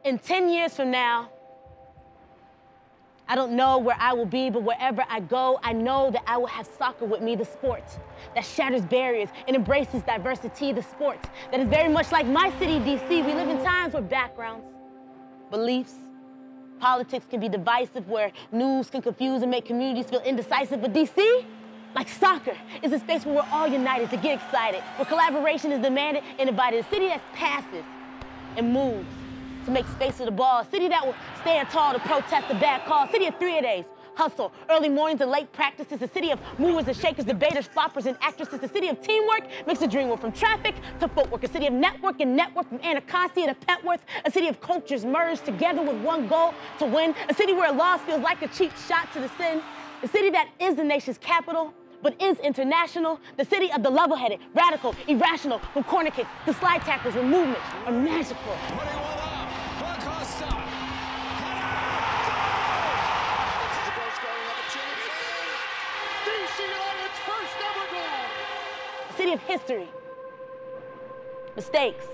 In 10 years from now, I don't know where I will be, but wherever I go, I know that I will have soccer with me, the sport that shatters barriers and embraces diversity, the sport that is very much like my city, DC. We live in times where backgrounds, beliefs, politics can be divisive, where news can confuse and make communities feel indecisive, but DC, like soccer, is a space where we're all united to get excited, where collaboration is demanded and invited, a city that's passive and moves to make space for the ball, a city that will stand tall to protest the bad call, a city of three-a-days, hustle, early mornings and late practices, a city of movers and shakers, debaters, floppers and actresses, a city of teamwork, makes a dream work from traffic to footwork, a city of network and network from Ncaa to Petworth, a city of cultures merged together with one goal to win, a city where a loss feels like a cheap shot to the sin, a city that is the nation's capital, but is international, the city of the level-headed, radical, irrational, from corner kicks to slide tackles where movements are magical. A city of history, mistakes,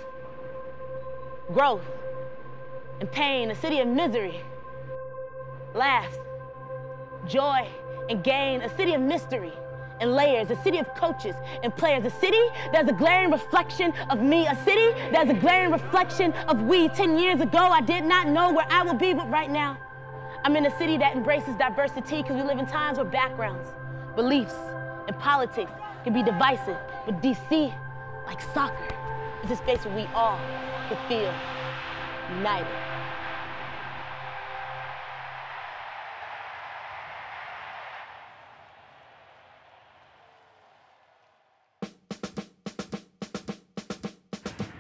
growth, and pain, a city of misery, laughs, joy, and gain, a city of mystery and layers, a city of coaches and players, a city that's a glaring reflection of me, a city that's a glaring reflection of we. 10 years ago, I did not know where I would be, but right now, I'm in a city that embraces diversity because we live in times where backgrounds, beliefs, and politics can be divisive, but DC, like soccer, is a space where we all can feel united.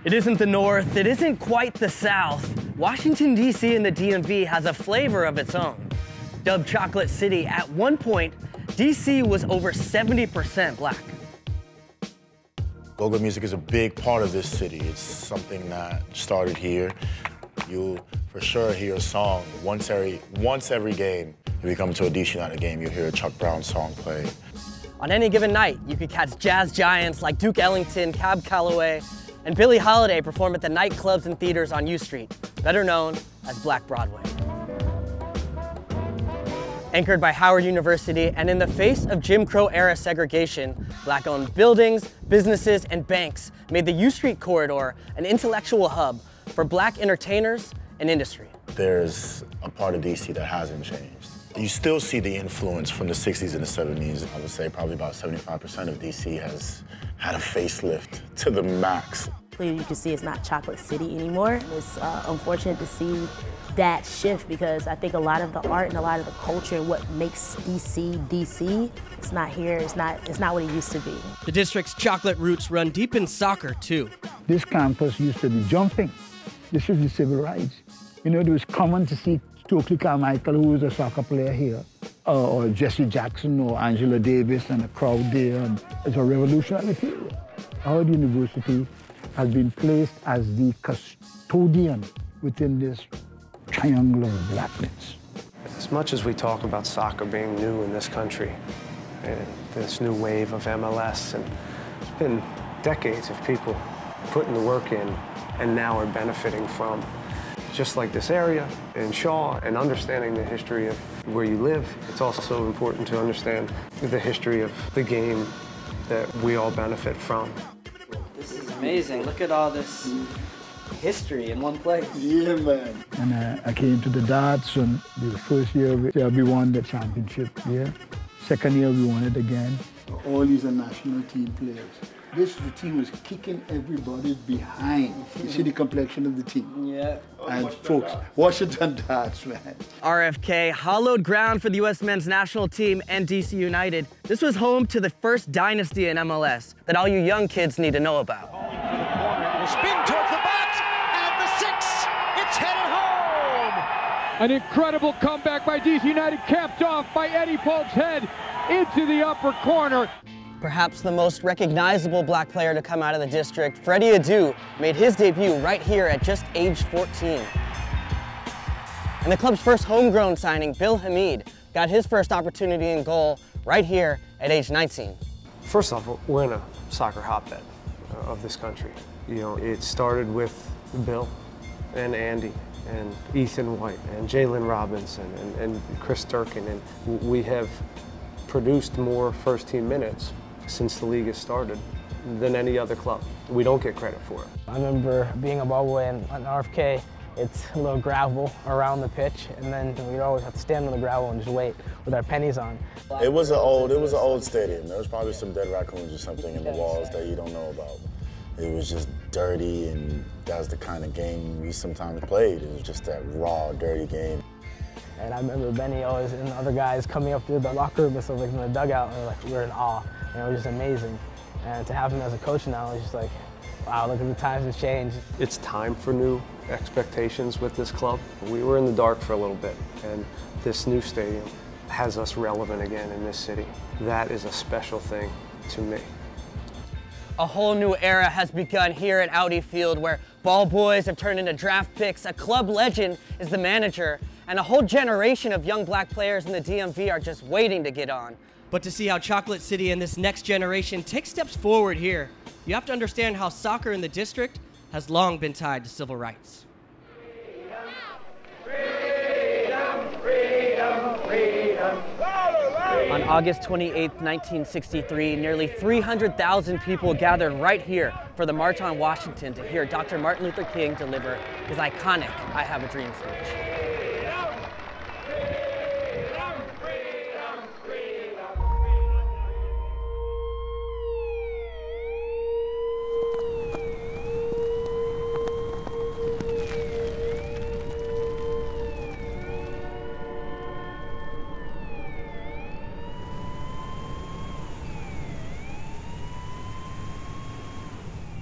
It isn't the North, it isn't quite the South. Washington, D.C. and the DMV has a flavor of its own. Dubbed Chocolate City, at one point, D.C. was over 70% Black. Go-go music is a big part of this city. It's something that started here. You'll for sure hear a song once every game. If you come to a DC United game, you'll hear a Chuck Brown song played. On any given night, you could catch jazz giants like Duke Ellington, Cab Calloway, and Billie Holiday perform at the nightclubs and theaters on U Street, better known as Black Broadway. Anchored by Howard University, and in the face of Jim Crow-era segregation, Black-owned buildings, businesses, and banks made the U Street corridor an intellectual hub for Black entertainers and industry. There's a part of DC that hasn't changed. You still see the influence from the 60s and the 70s. I would say probably about 75% of DC has had a facelift to the max. You can see it's not Chocolate City anymore. It's unfortunate to see that shift because I think a lot of the art and a lot of the culture and what makes DC, DC, it's not here, it's not what it used to be. The district's chocolate roots run deep in soccer, too. This campus used to be jumping. This is the civil rights. You know, it was common to see Stokely Carmichael, who was a soccer player here, or Jesse Jackson or Angela Davis, and a crowd there. And it's a revolutionary period. Howard University has been placed as the custodian within this triangle of blackness. As much as we talk about soccer being new in this country, and this new wave of MLS, and it's been decades of people putting the work in and now are benefiting from. Just like this area in Ncaa, and understanding the history of where you live, it's also important to understand the history of the game that we all benefit from. This is amazing. Look at all this history in one place. Yeah, man. And I came to the darts, and the first year we won the championship here. Second year we won it again. All these are national team players. The team was kicking everybody behind. You see the complexion of the team. Yeah. And folks, Washington darts, man. RFK, hallowed ground for the U.S. men's national team and DC United. This was home to the first dynasty in MLS that all you young kids need to know about. Spin towards the box, and the 6, it's headed home! An incredible comeback by DC United, capped off by Eddie Pope's head into the upper corner. Perhaps the most recognizable Black player to come out of the district, Freddy Adu, made his debut right here at just age 14. And the club's first homegrown signing, Bill Hamid, got his first opportunity in goal right here at age 19. First off, we're in a soccer hotbed of this country. You know, it started with Bill and Andy and Ethan White and Jalen Robinson and Chris Durkin, and we have produced more first-team minutes since the league has started than any other club. We don't get credit for it. I remember being a ball boy and on RFK, it's a little gravel around the pitch, and then we'd always have to stand on the gravel and just wait with our pennies on. It was an old stadium. There was probably some dead raccoons or something in the walls that you don't know about. It was just dirty, and that was the kind of game we sometimes played. It was just that raw, dirty game. And I remember Benny always and other guys coming up through the locker room and stuff like in the dugout, and we were in awe. And it was just amazing. And to have him as a coach now, it's just like, wow, look at the times have changed. It's time for new expectations with this club. We were in the dark for a little bit, and this new stadium has us relevant again in this city. That is a special thing to me. A whole new era has begun here at Audi Field, where ball boys have turned into draft picks, a club legend is the manager, and a whole generation of young black players in the DMV are just waiting to get on. But to see how Chocolate City and this next generation take steps forward here, you have to understand how soccer in the district has long been tied to civil rights. On August 28, 1963, nearly 300,000 people gathered right here for the March on Washington to hear Dr. Martin Luther King deliver his iconic I Have a Dream speech.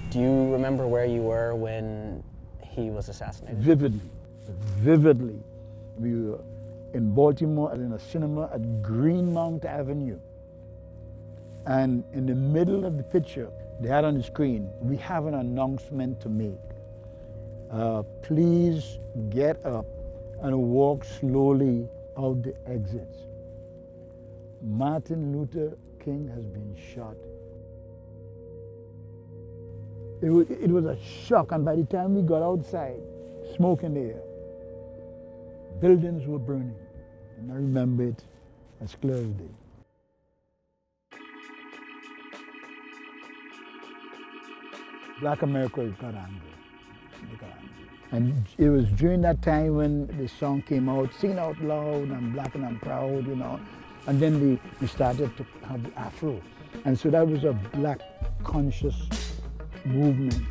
Do you remember where you were when he was assassinated? Vividly. We were in Baltimore in a cinema at Greenmount Avenue. And in the middle of the picture, they had on the screen, we have an announcement to make. Please get up and walk slowly out the exits. Martin Luther King has been shot. It was a shock, and by the time we got outside, smoke in the air. Buildings were burning, and I remember it as clear as day. Black America got angry. They got angry. And it was during that time when the song came out, Sing Out Loud, I'm Black and I'm Proud, you know. And then we started to have the Afro. And so that was a black conscious movement.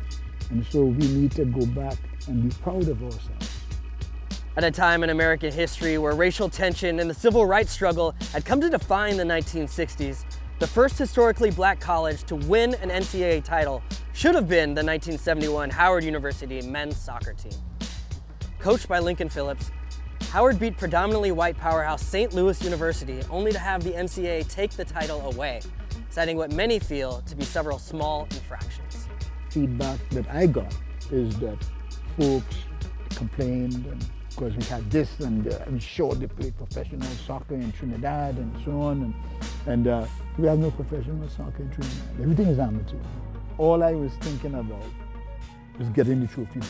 And so we need to go back and be proud of ourselves. At a time in American history where racial tension and the civil rights struggle had come to define the 1960s, the first historically black college to win an NCAA title should have been the 1971 Howard University men's soccer team. Coached by Lincoln Phillips, Howard beat predominantly white powerhouse St. Louis University only to have the NCAA take the title away, citing what many feel to be several small infractions. Feedback that I got is that folks complained, and of course we had this, and I'm sure they played professional soccer in Trinidad and so on, and we have no professional soccer in Trinidad. Everything is amateur. All I was thinking about was getting the trophy back.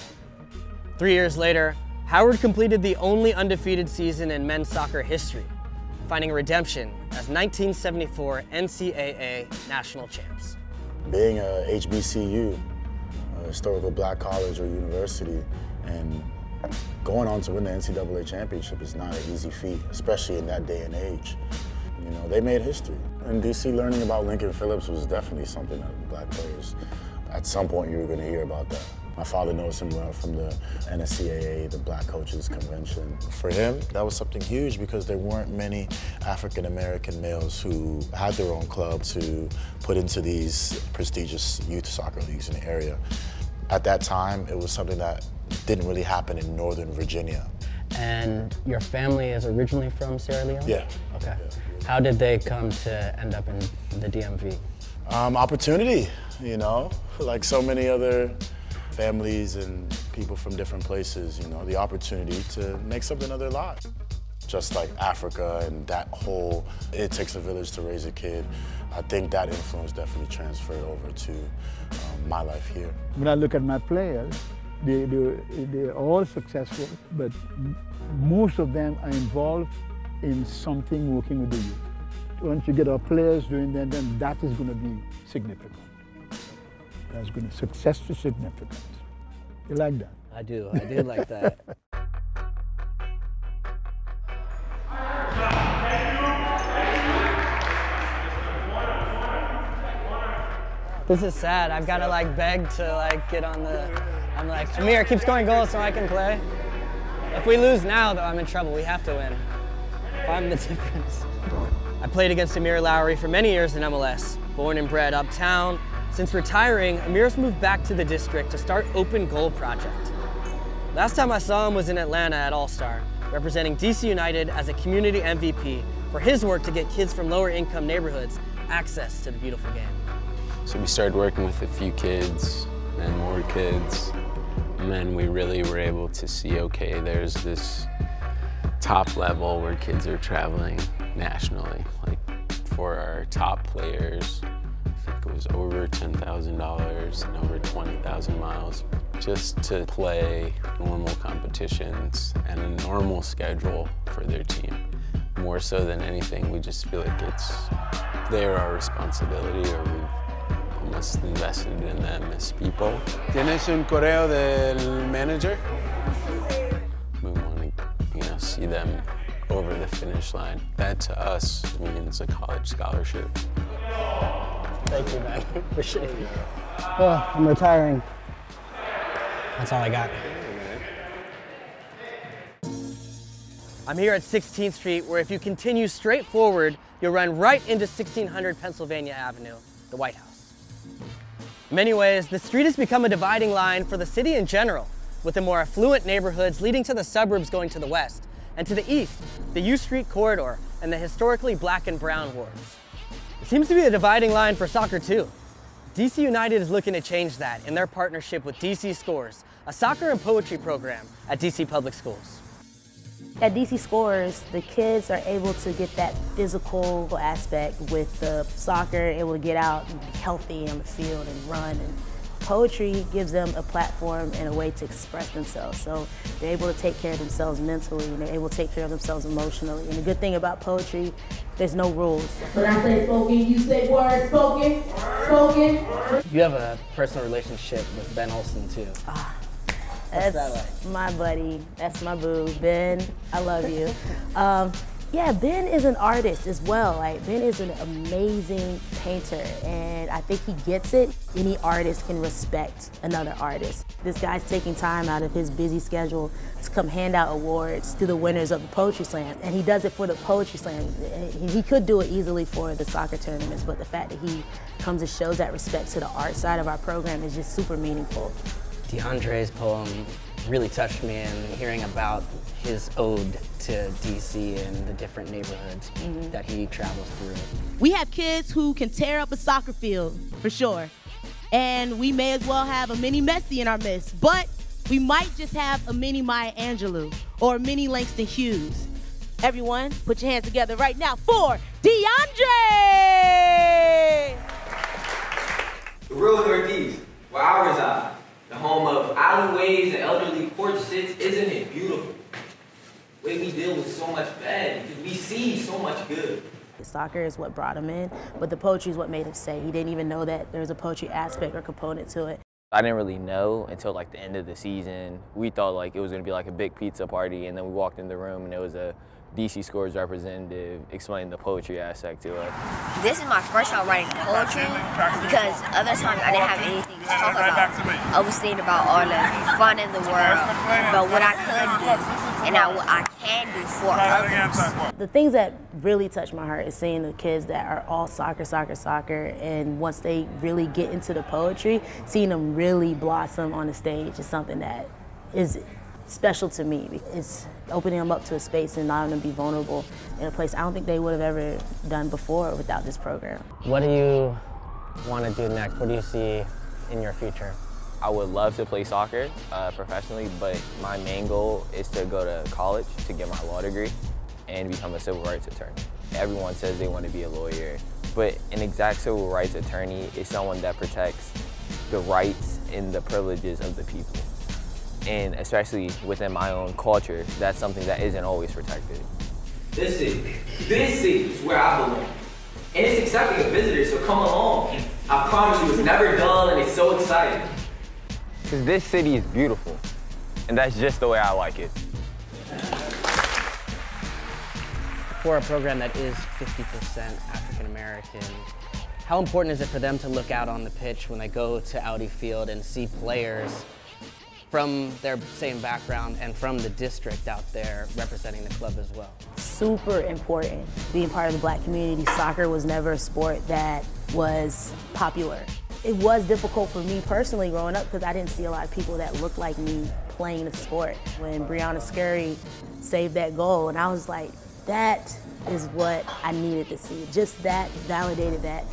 3 years later, Howard completed the only undefeated season in men's soccer history, finding redemption as 1974 NCAA national champs. Being a HBCU, a historical black college or university, and going on to win the NCAA championship is not an easy feat, especially in that day and age. You know, they made history. In DC, learning about Lincoln Phillips was definitely something that black players, at some point you were going to hear about that. My father knows him well from the NCAA, the Black Coaches Convention. For him, that was something huge because there weren't many African-American males who had their own club to put into these prestigious youth soccer leagues in the area. At that time, it was something that didn't really happen in Northern Virginia. And your family is originally from Sierra Leone? Yeah. Okay. Yeah. How did they come to end up in the DMV? Opportunity, you know, like so many other families and people from different places, you know, the opportunity to make something of their lives. Just like Africa and that whole, it takes a village to raise a kid, I think that influence definitely transferred over to my life here. When I look at my players, They're all successful, but most of them are involved in something working with the youth. Once you get our players doing that, then that is going to be significant. That's going to success to significance. You like that? I do like that. This is sad. I've got to like beg to like get on the, I'm like, Amir, keep scoring goals so I can play. If we lose now though, I'm in trouble. We have to win. If I'm the difference. I played against Amir Lowry for many years in MLS. Born and bred uptown. Since retiring, Amir's moved back to the district to start Open Goal Project. Last time I saw him was in Atlanta at All-Star, representing DC United as a community MVP for his work to get kids from lower income neighborhoods access to the beautiful game. So we started working with a few kids, then more kids, and then we really were able to see, okay, there's this top level where kids are traveling nationally. Like for our top players, I think it was over $10,000 and over 20,000 miles just to play normal competitions and a normal schedule for their team. More so than anything, we just feel like they're our responsibility, or we've almost invested in them as people. ¿Tienes un correo del manager? We want to, see them over the finish line. That to us means a college scholarship. Thank you, man. Appreciate it. Well, I'm retiring. That's all I got. I'm here at 16th Street, where if you continue straight forward, you'll run right into 1600 Pennsylvania Avenue, the White House. In many ways, the street has become a dividing line for the city in general, with the more affluent neighborhoods leading to the suburbs going to the west, and to the east, the U Street corridor and the historically black and brown wards. It seems to be a dividing line for soccer too. DC United is looking to change that in their partnership with DC Scores, a soccer and poetry program at DC Public Schools. At DC Scores, the kids are able to get that physical aspect with the soccer, able to get out and be healthy on the field and run. And poetry gives them a platform and a way to express themselves. So they're able to take care of themselves mentally, and they're able to take care of themselves emotionally. And the good thing about poetry, there's no rules. When I say spoken, you say words spoken, spoken. You have a personal relationship with Ben Olsen too. That's my buddy. That's my boo. Ben, I love you. Yeah, Ben is an artist as well. Like, Ben is an amazing painter, and I think he gets it. Any artist can respect another artist. This guy's taking time out of his busy schedule to come hand out awards to the winners of the Poetry Slam, and he does it for the Poetry Slam. He could do it easily for the soccer tournaments, but the fact that he comes and shows that respect to the art side of our program is just super meaningful. DeAndre's poem really touched me, and hearing about his ode to DC and the different neighborhoods that he travels through. We have kids who can tear up a soccer field, for sure. And we may as well have a mini Messi in our midst, but we might just have a mini Maya Angelou or a mini Langston Hughes. Everyone, put your hands together right now for DeAndre! The real Northeast, where I reside, the home of alleyways and elderly porch sits, isn't it beautiful? The way we deal with so much bad, because we see so much good. The soccer is what brought him in, but the poetry is what made him stay. He didn't even know that there was a poetry aspect or component to it. I didn't really know until like the end of the season. We thought like it was gonna be like a big pizza party, and then we walked in the room and there was a DC Scores representative explaining the poetry aspect to us. This is my first time writing poetry because other times I didn't have anything to talk about. I was thinking about all the fun in the world, about what I could do, and what I can do for others. The things that really touch my heart is seeing the kids that are all soccer, and once they really get into the poetry, seeing them really blossom on the stage is something that is special to me. It's opening them up to a space and allowing them to be vulnerable in a place I don't think they would have ever done before without this program. What do you want to do next? What do you see in your future? I would love to play soccer professionally, but my main goal is to go to college to get my law degree and become a civil rights attorney. Everyone says they want to be a lawyer, but an exact civil rights attorney is someone that protects the rights and the privileges of the people. And especially within my own culture, that's something that isn't always protected. This city is where I belong. And it's accepting of visitors, so come along. I promise you, it's never dull and it's so exciting. Because this city is beautiful, and that's just the way I like it. For a program that is 50% African American, how important is it for them to look out on the pitch when they go to Audi Field and see players from their same background and from the district out there representing the club as well? Super important. Being part of the Black community, soccer was never a sport that was popular. It was difficult for me personally growing up because I didn't see a lot of people that looked like me playing the sport. When Breonna Scary saved that goal, and I was like, that is what I needed to see. Just that validated that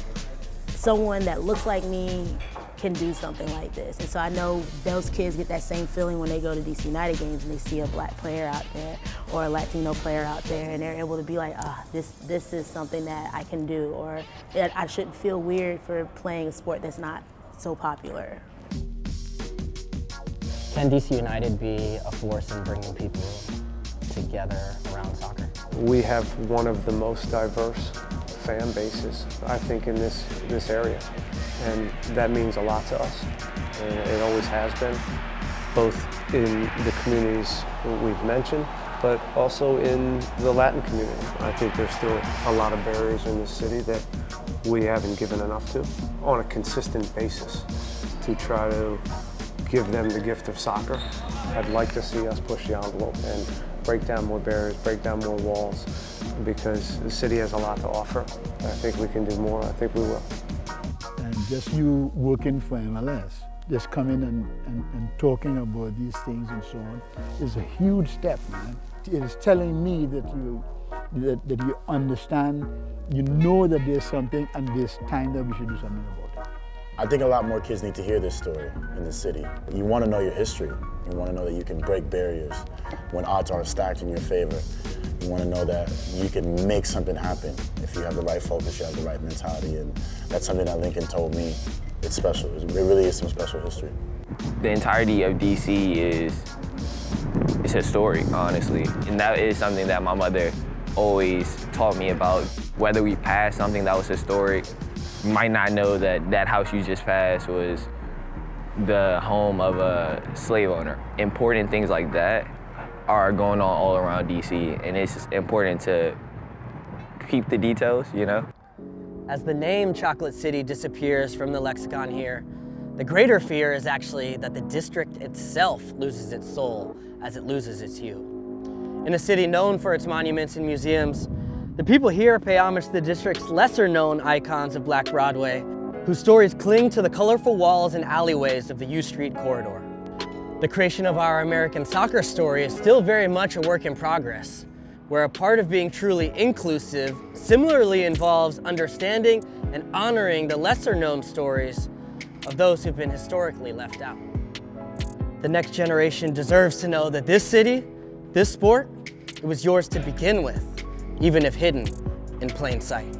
someone that looks like me can do something like this. And so I know those kids get that same feeling when they go to DC United games and they see a Black player out there or a Latino player out there, and they're able to be like, this is something that I can do, or that I shouldn't feel weird for playing a sport that's not so popular. Can DC United be a force in bringing people together around soccer? We have one of the most diverse fan bases, I think, in this area. And that means a lot to us. And it always has been, both in the communities we've mentioned, but also in the Latin community. I think there's still a lot of barriers in this city that we haven't given enough to on a consistent basis to try to give them the gift of soccer. I'd like to see us push the envelope and break down more barriers, break down more walls, because the city has a lot to offer. I think we can do more. I think we will. And just you working for MLS, just coming and talking about these things and so on, is a huge step, man. It is telling me that you understand, you know that there's something and there's time that we should do something about it. I think a lot more kids need to hear this story in the city. You want to know your history. You want to know that you can break barriers when odds are stacked in your favor. You want to know that you can make something happen if you have the right focus, you have the right mentality, and that's something that Lincoln told me. It's special. It really is some special history. The entirety of DC is historic, honestly, and that is something that my mother always taught me about. Whether we passed something that was historic, you might not know that that house you just passed was the home of a slave owner. Important things like that are going on all around DC, and it's important to keep the details, you know? As the name Chocolate City disappears from the lexicon here, the greater fear is actually that the district itself loses its soul as it loses its hue. In a city known for its monuments and museums, the people here pay homage to the district's lesser-known icons of Black Broadway, whose stories cling to the colorful walls and alleyways of the U Street corridor. The creation of our American soccer story is still very much a work in progress, where a part of being truly inclusive similarly involves understanding and honoring the lesser-known stories of those who've been historically left out. The next generation deserves to know that this city, this sport, it was yours to begin with, even if hidden in plain sight.